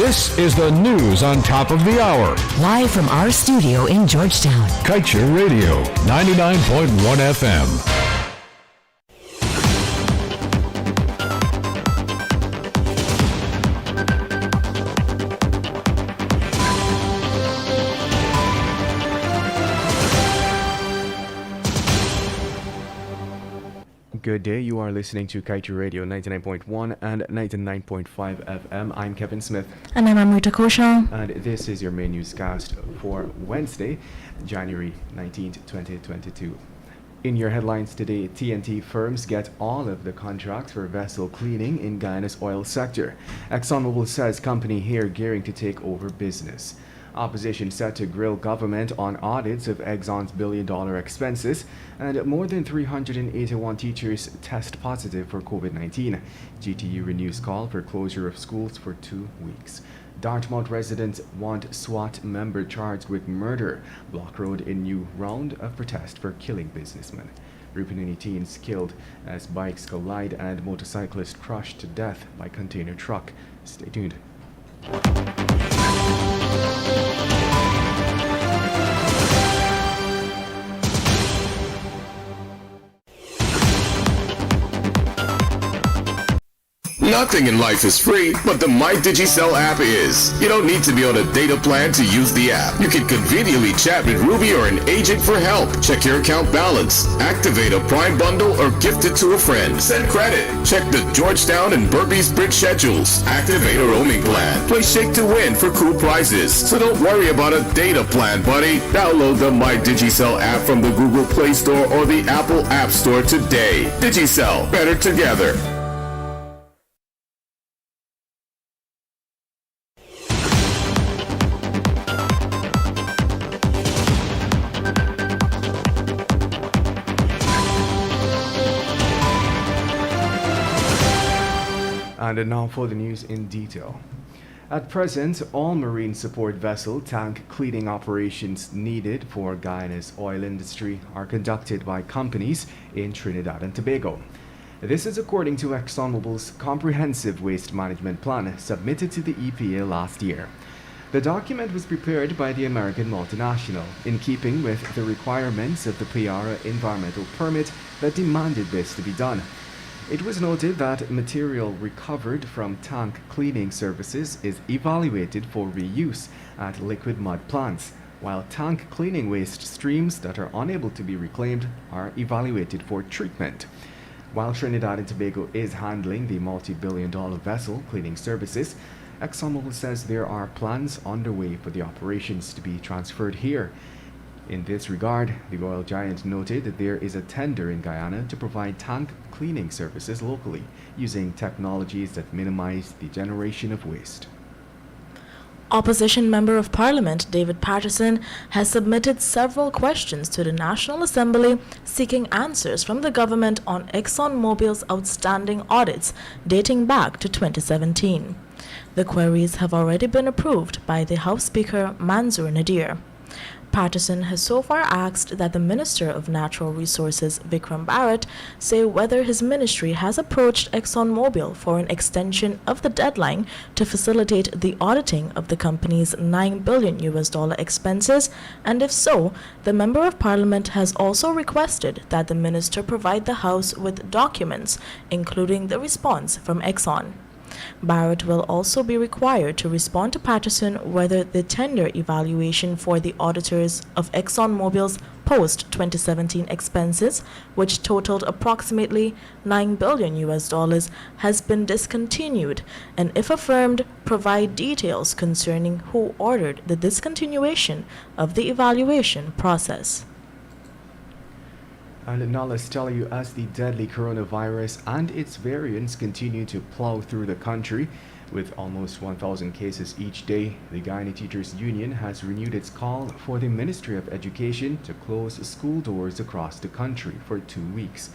This is the news on top of the hour. Live from our studio in Georgetown. Kaieteur Radio, 99.1 FM. Good day, you are listening to Kaieteur Radio 99.1 and 99.5 FM. I'm Kevin Smith. And I'm Amrita Koshal. And this is your main newscast for Wednesday, January 19th, 2022. In your headlines today, TNT firms get all of the contracts for vessel cleaning in Guyana's oil sector. ExxonMobil says company here gearing to take over business. Opposition set to grill government on audits of Exxon's billion-dollar expenses, and more than 381 teachers test positive for COVID-19. GTU renews call for closure of schools for 2 weeks. Dartmouth residents want SWAT member charged with murder. Block road in new round of protest for killing businessmen. Rupununi teens killed as bikes collide and motorcyclist crushed to death by container truck. Stay tuned. Nothing in life is free, but the MyDigiCell app is. You don't need to be on a data plan to use the app. You can conveniently chat with Ruby or an agent for help. Check your account balance, activate a Prime bundle, or gift it to a friend. Send credit. Check the Georgetown and Burpees Bridge schedules. Activate a roaming plan. Play Shake to Win for cool prizes. So don't worry about a data plan, buddy. Download the MyDigiCell app from the Google Play Store or the Apple App Store today. Digicel, better together. And now for the news in detail. At present, all marine support vessel tank cleaning operations needed for Guyana's oil industry are conducted by companies in Trinidad and Tobago. This is according to ExxonMobil's comprehensive waste management plan submitted to the EPA last year. The document was prepared by the American multinational in keeping with the requirements of the Payara environmental permit that demanded this to be done. It was noted that material recovered from tank cleaning services is evaluated for reuse at liquid mud plants, while tank cleaning waste streams that are unable to be reclaimed are evaluated for treatment. While Trinidad and Tobago is handling the multi-billion-dollar vessel cleaning services, ExxonMobil says there are plans underway for the operations to be transferred here. In this regard, the oil giant noted that there is a tender in Guyana to provide tank cleaning services locally, using technologies that minimize the generation of waste. Opposition Member of Parliament David Patterson has submitted several questions to the National Assembly seeking answers from the government on ExxonMobil's outstanding audits dating back to 2017. The queries have already been approved by the House Speaker Manzoor Nadir. Patterson has so far asked that the Minister of Natural Resources, Vikram Bharat, say whether his ministry has approached ExxonMobil for an extension of the deadline to facilitate the auditing of the company's $9 billion expenses, and if so, the Member of Parliament has also requested that the minister provide the House with documents, including the response from Exxon. Barrett will also be required to respond to Patterson whether the tender evaluation for the auditors of ExxonMobil's post-2017 expenses, which totaled approximately $9 billion, has been discontinued, and if affirmed, provide details concerning who ordered the discontinuation of the evaluation process. And now let's tell you, as the deadly coronavirus and its variants continue to plow through the country, with almost 1,000 cases each day, the Guyana Teachers Union has renewed its call for the Ministry of Education to close school doors across the country for 2 weeks.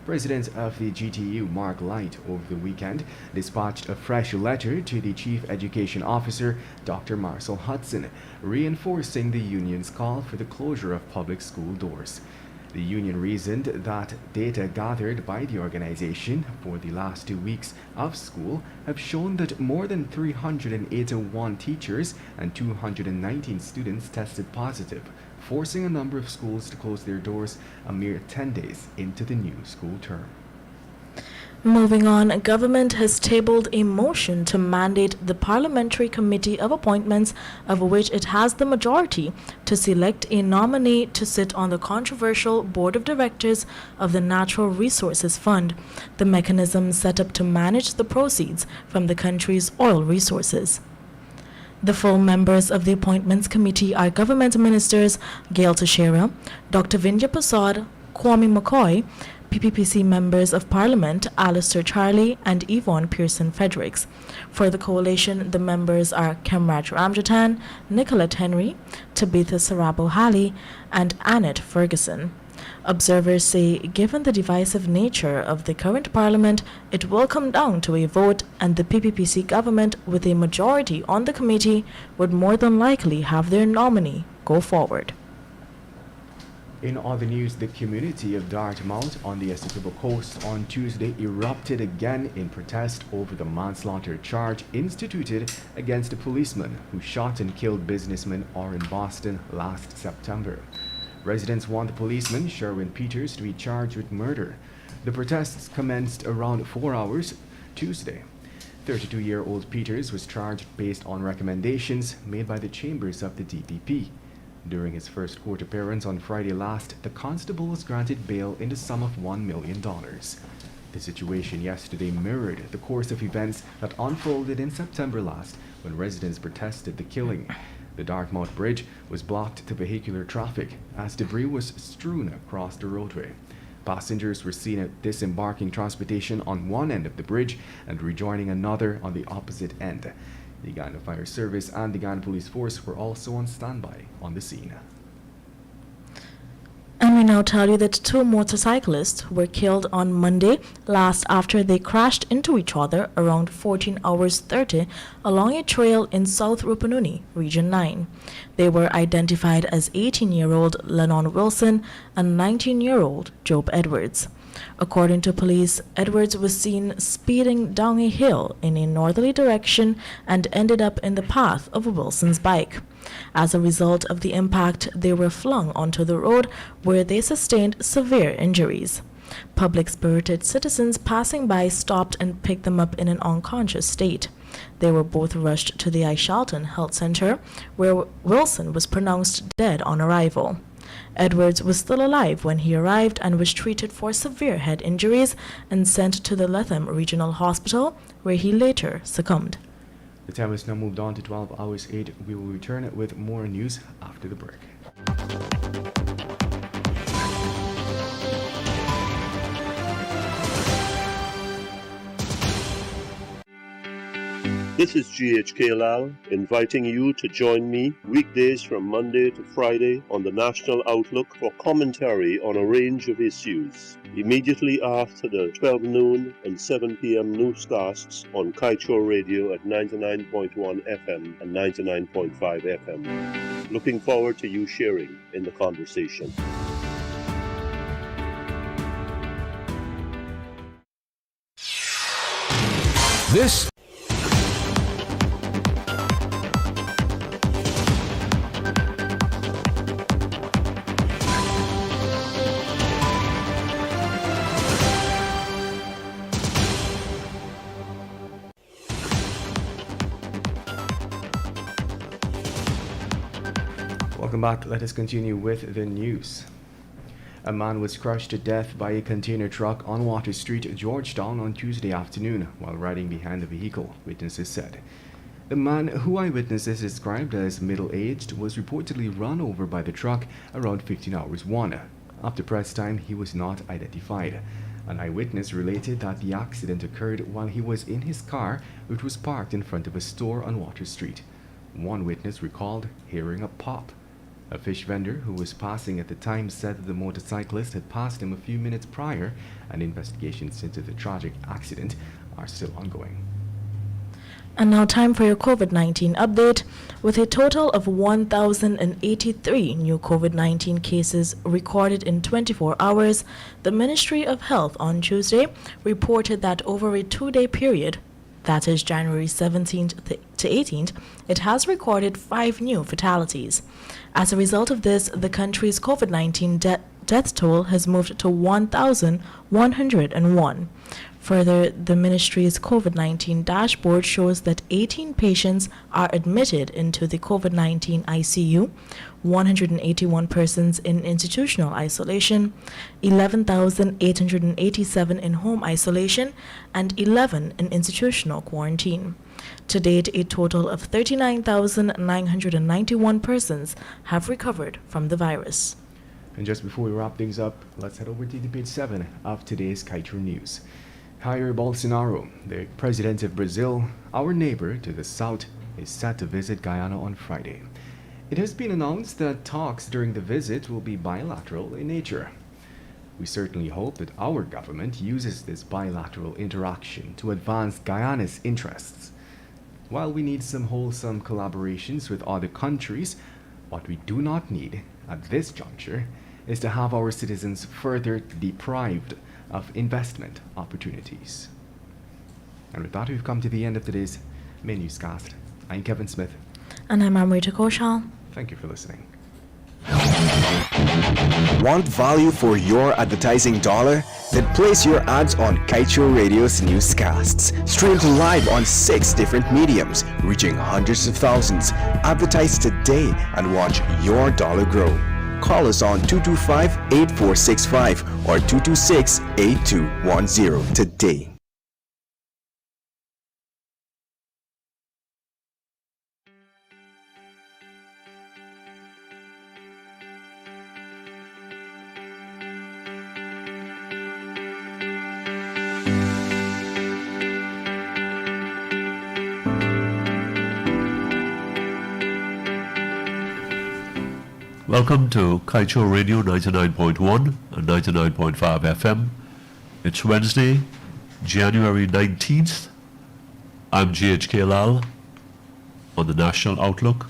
President of the GTU, Mark Light, over the weekend dispatched a fresh letter to the Chief Education Officer, Dr. Marcel Hudson, reinforcing the union's call for the closure of public school doors. The union reasoned that data gathered by the organization for the last 2 weeks of school have shown that more than 381 teachers and 219 students tested positive, forcing a number of schools to close their doors a mere 10 days into the new school term. Moving on, government has tabled a motion to mandate the Parliamentary Committee of Appointments, of which it has the majority, to select a nominee to sit on the controversial Board of Directors of the Natural Resources Fund, the mechanism set up to manage the proceeds from the country's oil resources. The full members of the Appointments Committee are Government Ministers Gail Teixeira, Dr. Vindya Prasad, Kwame McCoy, PPPC members of Parliament Alistair Charlie and Yvonne Pearson Fredericks. For the coalition, the members are Kemraj Ramjatan, Nicolette Henry, Tabitha Sarabo Halley, and Annette Ferguson. Observers say, given the divisive nature of the current Parliament, it will come down to a vote, and the PPPC government, with a majority on the committee, would more than likely have their nominee go forward. In other news, the community of Dartmouth on the Essequibo coast on Tuesday erupted again in protest over the manslaughter charge instituted against a policeman who shot and killed businessman Orrin Boston last September. Residents want the policeman, Sherwin Peters, to be charged with murder. The protests commenced around 4 hours Tuesday. 32-year-old Peters was charged based on recommendations made by the chambers of the DPP. During his first court appearance on Friday last, the constable was granted bail in the sum of $1 million. The situation yesterday mirrored the course of events that unfolded in September last when residents protested the killing. The Dartmouth Bridge was blocked to vehicular traffic as debris was strewn across the roadway. Passengers were seen disembarking transportation on one end of the bridge and rejoining another on the opposite end. The Uganda Fire Service and the Uganda Police Force were also on standby on the scene. And we now tell you that 2 motorcyclists were killed on Monday last after they crashed into each other around 14 hours 30 along a trail in South Rupununi, Region 9. They were identified as 18-year-old Lennon Wilson and 19-year-old Job Edwards. According to police, Edwards was seen speeding down a hill in a northerly direction and ended up in the path of Wilson's bike. As a result of the impact, they were flung onto the road where they sustained severe injuries. Public-spirited citizens passing by stopped and picked them up in an unconscious state. They were both rushed to the Ishalton Health Center, where Wilson was pronounced dead on arrival. Edwards was still alive when he arrived and was treated for severe head injuries and sent to the Letham Regional Hospital, where he later succumbed. The time has now moved on to 12 hours 8. We will return with more news after the break. This is GHK Lal inviting you to join me weekdays from Monday to Friday on the National Outlook for commentary on a range of issues. Immediately after the 12 noon and 7 p.m. newscasts on Kaieteur Radio at 99.1 FM and 99.5 FM. Looking forward to you sharing in the conversation. This Welcome back. Let us continue with the news. A man was crushed to death by a container truck on Water Street, Georgetown on Tuesday afternoon while riding behind the vehicle, witnesses said. The man, who eyewitnesses described as middle-aged, was reportedly run over by the truck around 15 hours 1. After press time, he was not identified. An eyewitness related that the accident occurred while he was in his car, which was parked in front of a store on Water Street. One witness recalled hearing a pop. A fish vendor who was passing at the time said that the motorcyclist had passed him a few minutes prior, and investigations into the tragic accident are still ongoing. And now time for your COVID-19 update. With a total of 1,083 new COVID-19 cases recorded in 24 hours, the Ministry of Health on Tuesday reported that over a 2-day period, that is January 17th to 18th, it has recorded 5 new fatalities. As a result of this, the country's COVID-19 death toll has moved to 1,101. Further, the ministry's COVID-19 dashboard shows that 18 patients are admitted into the COVID-19 ICU, 181 persons in institutional isolation, 11,887 in home isolation, and 11 in institutional quarantine. To date, a total of 39,991 persons have recovered from the virus. And just before we wrap things up, let's head over to page 7 of today's Kaieteur News. Jair Bolsonaro, the president of Brazil, our neighbor to the south, is set to visit Guyana on Friday. It has been announced that talks during the visit will be bilateral in nature. We certainly hope that our government uses this bilateral interaction to advance Guyana's interests. While we need some wholesome collaborations with other countries, what we do not need at this juncture is to have our citizens further deprived of investment opportunities. And with that, we've come to the end of today's main newscast. I'm Kevin Smith. And I'm Amrita Koshal. Thank you for listening. Want value for your advertising dollar? Then place your ads on Kaieteur Radio's newscasts. Streamed live on 6 different mediums, reaching hundreds of thousands. Advertise today and watch your dollar grow. Call us on 225-8465 or 226-8210 today. Welcome to Kaieteur Radio 99.1 and 99.5 FM. It's Wednesday, January 19th. I'm GHK Lal on the National Outlook.